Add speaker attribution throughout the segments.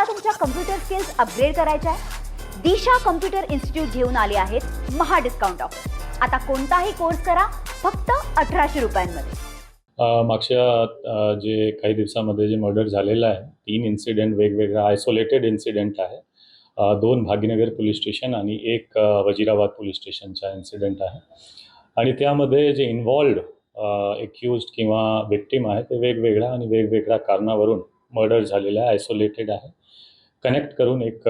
Speaker 1: तुमच्या computer skills upgrade करायच्या आहे? दिशा कम्प्युटर इन्स्टिट्यूट घेऊन आले आहेत महा डिस्काउंट ऑफर. आता कोणताही कोर्स करा फक्त 1800 रुपयांमध्ये.
Speaker 2: मागच्या जे काही दिवसामध्ये जे मर्डर झालेलं आहे, 3 इन्सिडेंट वेगवेगळा आयसोलेटेड इन्सिडेंट आहे. 2 भाग्यनगर पोलीस स्टेशन आणि 1 वजीराबाद पोलीस स्टेशनचा इन्सिडेंट आहे. आणि त्यामध्ये जे इन्व्हॉल्ड एक्युज्ड किंवा विक्टिम आहे ते वेगवेगळ्या आणि वेगवेगळ्या कारणावरून मर्डर झालेला आहे, आयसोलेटेड आहे. कनेक्ट करून एक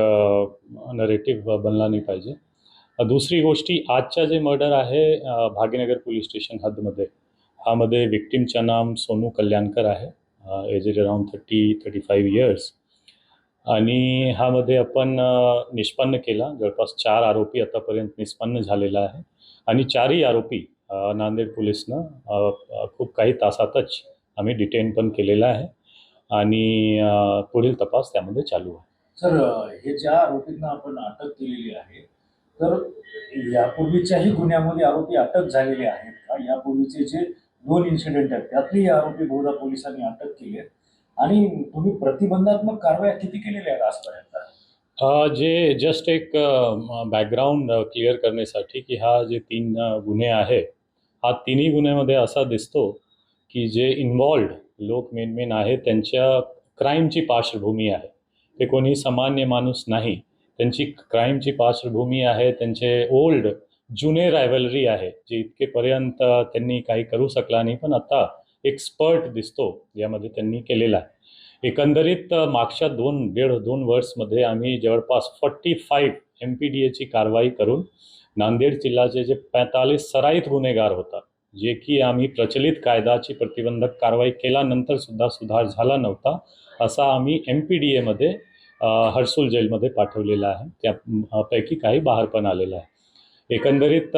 Speaker 2: नरेटिव्ह बनला नाही पाहिजे. दुसरी गोष्टी, आजच्या जे मर्डर आहे भाग्यनगर पोलीस स्टेशन हद्दमध्ये, ह्यामध्ये विक्टिमचं नाम सोनू कल्याणकर आहे. Age around 35 years. आणि ह्यामध्ये आपण निष्पन्न केला जवळपास 4 आरोपी आतापर्यंत निष्पन्न झालेला आहे. आणि 4ही आरोपी नांदेड पोलीसनं खूप काही तासातच आम्ही डिटेन पण केलेला आहे आणि पुढील तपास त्यामध्ये चालू आहे.
Speaker 3: सर, हे ज्या आरोपींना आपण अटक केलेली आहे, तर यापूर्वीच्याही गुन्ह्यामध्ये आरोपी अटक झालेले आहेत का? यापूर्वीचे जे 2 इन्सिडेंट आहेत त्यातली आरोपी बहुधा पोलिसांनी अटक केली आहे. आणि तुम्ही प्रतिबंधात्मक कारवाया किती केलेल्या आहेत आजपर्यंत?
Speaker 2: जे जस्ट एक बॅकग्राऊंड क्लिअर करण्यासाठी की हा जे 3 गुन्हे आहे, हा तिन्ही गुन्ह्यामध्ये असा दिसतो की जे इन्व्हॉल्ड लोक मेन आहे त्यांच्या क्राईमची पार्श्वभूमी आहे. ते कोणी सामान्य माणूस नाही. त्यांची क्राईमची पार्श्वभूमी आहे, त्यांचे ओल्ड जुने रायव्हलरी आहे जे इतकेपर्यंत त्यांनी काही करू शकला नाही, पण आता एक स्पर्ट दिसतो यामध्ये त्यांनी केलेला आहे. एकंदरीत मागच्या 2.5 वर्षमध्ये आम्ही जवळपास 45 MPDAची कारवाई करून नांदेड जिल्ह्याचे जे 45 सराईत गुन्हेगार होता, जे की आम्ही प्रचलित कायद्याची प्रतिबंधक कारवाई केल्यानंतर सुद्धा सुधार झाला नव्हता, असा आम्ही MPDAमध्ये हर्सुल जेलमध्ये पाठवलेला आहे. त्यापैकी काही बाहेर पण आलेला आहे. एकंदरीत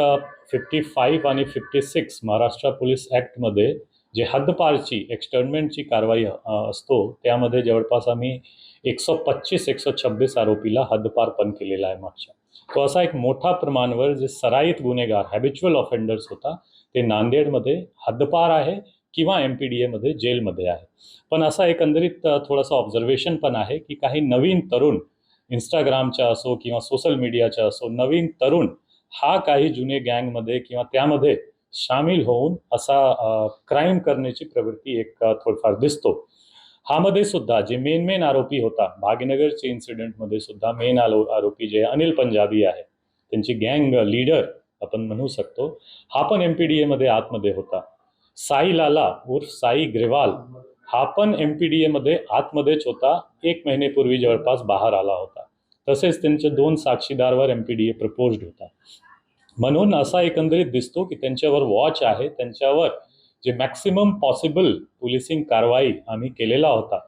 Speaker 2: 55 आणि 56 महाराष्ट्र पोलीस ॲक्टमध्ये जे हद्दपारची एक्सटर्नमेंटची कारवाई असतो, त्यामध्ये जवळपास आम्ही 125-126 आरोपीला हद्दपार पण केलेला आहे मागच्या. तो असा एक मोठा प्रमाणावर जे सराईत गुन्हेगार हॅबिच्युअल ऑफेंडर्स होता ते नांदेडमध्ये हद्दपार आहे किंवा MPDAमध्ये जेलमध्ये आहे. पण असा एकंदरीत थोडंसं ऑब्झर्वेशन पण आहे की काही नवीन तरुण इंस्टाग्रामच्या असो किंवा सोशल मीडियाच्या असो, नवीन तरुण हा काही जुने गँगमध्ये किंवा त्यामध्ये सामील होऊन असा क्राईम करण्याची प्रवृत्ती एक थोडफार दिसतो. ह्यामध्ये सुद्धा जे मेन आरोपी होता भाग्यनगरच्या इन्सिडेंटमध्ये सुद्धा मेन आरोपी जे अनिल पंजाबी आहे, त्यांची गँग लीडर आपण म्हणू शकतो, हा पण MPDAमध्ये आतमध्ये होता. साई लाला उर्फ साई ग्रेवाल हा पण MPDAमध्ये आतमध्येच होता. 1 महिन्यापूर्वी जवळपास बाहेर आला होता. तसेच त्यांचे 2 साक्षीदारवर MPDA प्रपोज्ड होता. म्हणून असा एकंदरीत दिसतो की त्यांच्यावर वॉच आहे, त्यांच्यावर जे मॅक्सिमम पॉसिबल पोलिसिंग कारवाई आम्ही केलेला होता.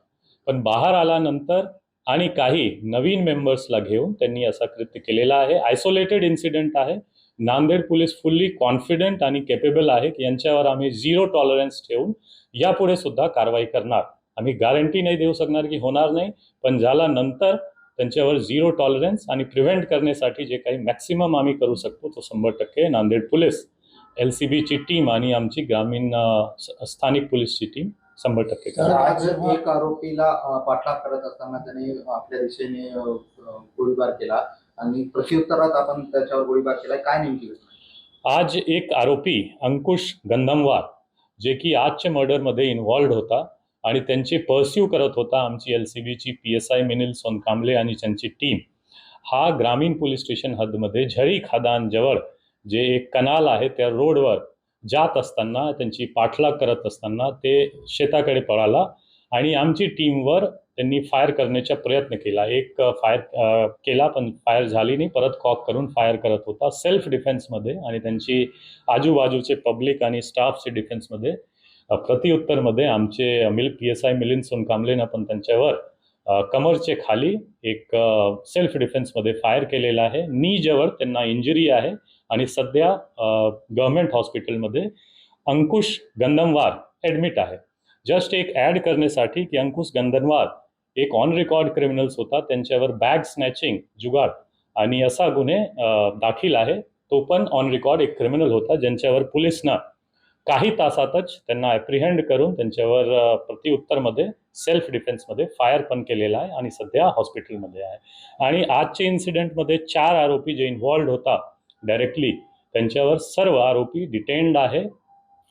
Speaker 2: पण बाहेर आल्यानंतर आणि काही नवीन मेंबर्सला घेऊन त्यांनी असा कृत्य केलेला आहे. आयसोलेटेड इन्सिडेंट आहे. नांदेड पोलीस फुल्ली कॉन्फिडंट आणि केपेबल आहे की यांच्यावर आम्ही 0 टॉलरन्स ठेवून यापुढे सुद्धा कारवाई करणार. आम्ही गॅरंटी नाही देऊ शकणार की होणार नाही, पण झाल्यानंतर त्यांच्यावर 0 टॉलरन्स आणि प्रिव्हेंट करण्यासाठी जे काही मॅक्सिमम आम्ही करू शकतो तो 100% नांदेड पोलीस LCBची टीम आणि आमची ग्रामीण स्थानिक पोलीसची टीम 100%
Speaker 4: तर आज एक आरोपीला पाठलाग करत असताना त्याने आपल्या दिशेने गोळीबार केला आणि प्रत्युत्तरात आपण त्याच्यावर गोळीबार केला. काय नेमकी घटना?
Speaker 2: आज एक आरोपी अंकुश गंधमवार जे की आजच्या मर्डरमध्ये इन्व्हॉल्ड होता आणि त्यांची पर्स्यू करत होता आमची LCBची PSI मिनिल सोनकांबले आणि त्यांची टीम, हा ग्रामीण पोलीस स्टेशन हद्दमध्ये झरी खादानजवळ जे एक कनाल आहे त्या रोडवर जात असताना त्यांची पाठलाग करत असताना ते शेताकडे पळाला आणि आमची टीमवर त्यांनी फायर करण्याचा प्रयत्न केला. एक फायर केला पण फायर झाली नाही, परत कॉक करून फायर करत होता सेल्फ डिफेन्समध्ये आणि त्यांची आजूबाजूचे पब्लिक आणि स्टाफचे डिफेन्समध्ये. प्रत्युत्तरमध्ये आमचे PSI मिलिंद सोनकांबलेनं पण त्यांच्यावर कमरचे खाली एक सेल्फ डिफेन्समध्ये फायर केलेला आहे. नीजवर त्यांना इंजुरी आहे आणि सध्या गव्हर्नमेंट हॉस्पिटलमध्ये अंकुश गंधमवार ॲडमिट आहे. जस्ट एक ॲड करण्यासाठी की अंकुश गंधमवार एक ऑन रेकॉर्ड क्रिमिनल्स होता, त्यांच्यावर बॅग स्नॅचिंग जुगाड आणि असा गुन्हे दाखल आहे. तो पण ऑन रेकॉर्ड एक क्रिमिनल होता ज्यांच्यावर पोलिसनं काही तासातच त्यांना ॲप्रिहेंड करून त्यांच्यावर प्रत्युत्तरमध्ये सेल्फ डिफेन्समध्ये फायर पण केलेला आहे आणि सध्या हॉस्पिटलमध्ये आहे. आणि आजच्या इन्सिडेंटमध्ये 4 आरोपी जे इन्व्हॉल्ड होता डायरेक्टली, त्यांच्यावर सर्व आरोपी डिटेन्ड आहे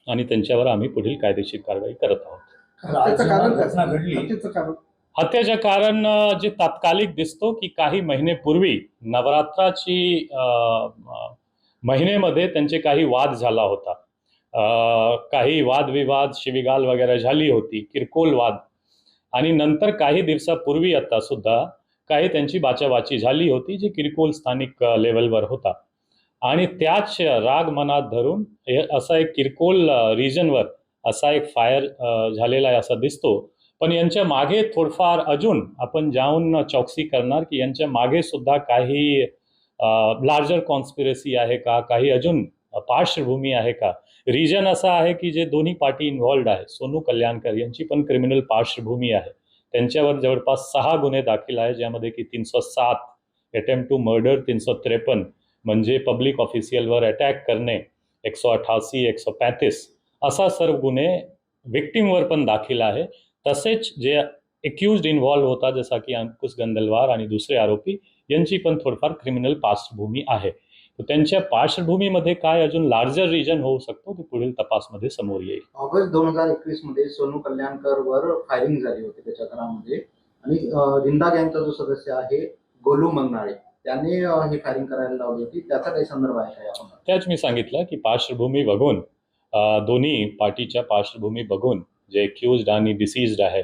Speaker 2: आणि त्यांच्यावर आम्ही पुढील कायदेशीर कारवाई करत आहोत.
Speaker 4: हत्येचं कारण काय?
Speaker 3: घटना घडली.
Speaker 4: हत्येचं कारण
Speaker 2: हत्येचे कारण जे तात्कालिक दिसतो की काही महिनेपूर्वी नवरात्राची महिनेमध्ये त्यांचे काही वाद झाला होता. काही वादविवाद, शिवीगाळ वगैरे झाली होती, किरकोळ वाद. आणि नंतर काही दिवसापूर्वी आता सुद्धा काही त्यांची बाचाबाची झाली होती, जी किरकोळ स्थानिक लेवलवर होता. आणि त्याच राग मनात धरून असा एक किरकोळ रिजनवर असा एक फायर झालेला आहे असं दिसतो. पण यांच्या मागे थोडंफार अजून आपण जाऊन चौकशी करणार की यांच्या मागे सुद्धा काही लार्जर कॉन्स्पिरसी आहे का, काही अजून पार्श्वभूमी आहे का. रिजन असा आहे की जे दोन्ही पार्टी इन्व्हॉल्ड आहे, सोनू कल्याणकर यांची पण क्रिमिनल पार्श्वभूमी आहे. त्यांच्यावर जवळपास 6 गुन्हे दाखल आहे, ज्यामध्ये की 307 अटेम्प्ट टू मर्डर, 353 म्हणजे पब्लिक ऑफिशियलवर अटॅक करणे, 188, 135 असा सर्व गुन्हे विक्टीमवर पण दाखल आहे. तसेच जे एक्युज्ड इन्व्हॉल्व होता जसा की अंकुश गंदलवार आणि दुसरे आरोपी यांची पण थोडंफार क्रिमिनल पार्श्वभूमी आहे. तर त्यांच्या पार्श्वभूमीमध्ये काय अजून लार्जर रिजन होऊ शकतो ते पुढील तपासमध्ये समोर येईल.
Speaker 4: ऑगस्ट 2021 मध्ये सोनू कल्याणकरवर फायरिंग झाली होती त्याच्या घरामध्ये आणि जिंदा गँगचा जो सदस्य आहे गोलू मंगनाळे त्याने ही फायरिंग करायला लावली होती. त्याचा काही संदर्भ आहे का यामध्ये?
Speaker 2: त्याच मी सांगितलं की पार्श्वभूमी बघून दोन्ही पार्टीच्या पार्श्वभूमी बघून जे एक्युज्ड आणि डिसीज्ड आहे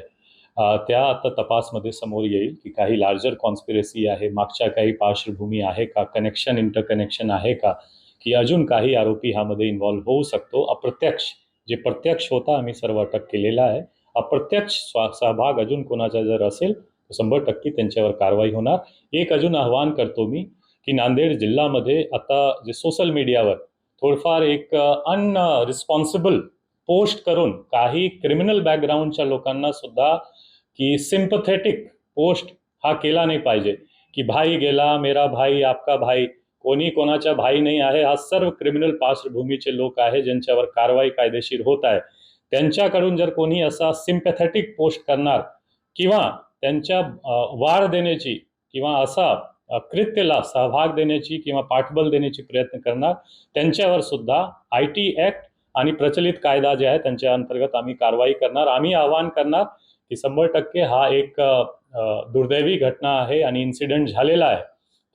Speaker 2: त्या आता तपासमध्ये समोर येईल की काही लार्जर कॉन्स्पिरसी आहे, मागच्या काही पार्श्वभूमी आहे का, कनेक्शन इंटरकनेक्शन आहे का, की अजून काही आरोपी ह्यामध्ये इन्व्हॉल्व होऊ शकतो. अप्रत्यक्ष जे प्रत्यक्ष होता आम्ही सर्व अटक केलेला आहे. अप्रत्यक्ष सहभाग अजून कोणाचा जर असेल तर 100% त्यांच्यावर कारवाई होणार. एक अजून आवाहन करतो मी की नांदेड जिल्ह्यामध्ये आता जे सोशल मीडियावर थोडंफार एक अनरिस्पॉन्सिबल पोस्ट करून काही क्रिमिनल बॅकग्राऊंडच्या लोकांना सुद्धा की सिम्पथेटिक पोस्ट हा केला नाही पाहिजे की भाई गेला, मेरा भाई, आपका भाई, कोणी कोणाचा भाई नाही आहे. हा सर्व क्रिमिनल पार्श्वभूमीचे लोक आहे ज्यांच्यावर कारवाई कायदेशीर होत आहे. त्यांच्याकडून जर कोणी असा सिम्पॅथेटिक पोस्ट करणार किंवा त्यांच्या वाढ देण्याची किंवा असा कृत्याला सहभाग देण्याची किंवा पाठबळ देण्याची प्रयत्न करणार, त्यांच्यावर सुद्धा IT ॲक्ट आणि प्रचलित कायदा जे आहे त्यांच्या अंतर्गत आम्ही कारवाई करणार. आम्ही आवाहन करणार की 100% हा एक दुर्दैवी घटना आहे आणि इन्सिडेंट झालेला आहे,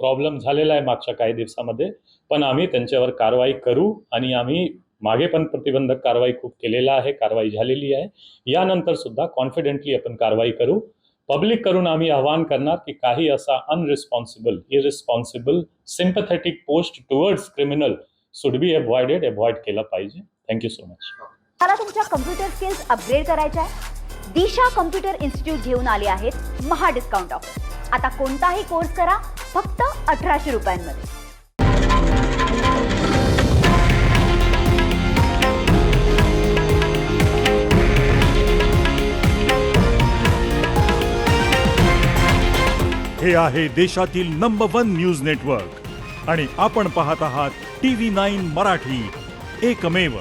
Speaker 2: प्रॉब्लेम झालेला आहे मागच्या काही दिवसामध्ये. पण आम्ही त्यांच्यावर कारवाई करू आणि आम्ही मागे पण प्रतिबंधक कारवाई खूप केलेला आहे, कारवाई झालेली आहे. यानंतर सुद्धा कॉन्फिडेंटली आपण कारवाई करू. पब्लिक करून आम्ही आवाहन करणार की काही असा unresponsible, irresponsible, sympathetic post towards criminal should be avoid केला पाहिजे. Thank you so much.
Speaker 1: मला तुमच्या कम्प्युटर स्किल्स अपग्रेड करायच्या आहे? दिशा कम्प्युटर इन्स्टिट्यूट घेऊन आले आहेत महा डिस्काउंट ऑफर. आता कोणताही कोर्स करा फक्त 1800 रुपयांमध्ये.
Speaker 5: हे आहे देशातील नंबर 1 न्यूज नेटवर्क आणि आपण पाहत आहात TV9 मराठी, एकमेव.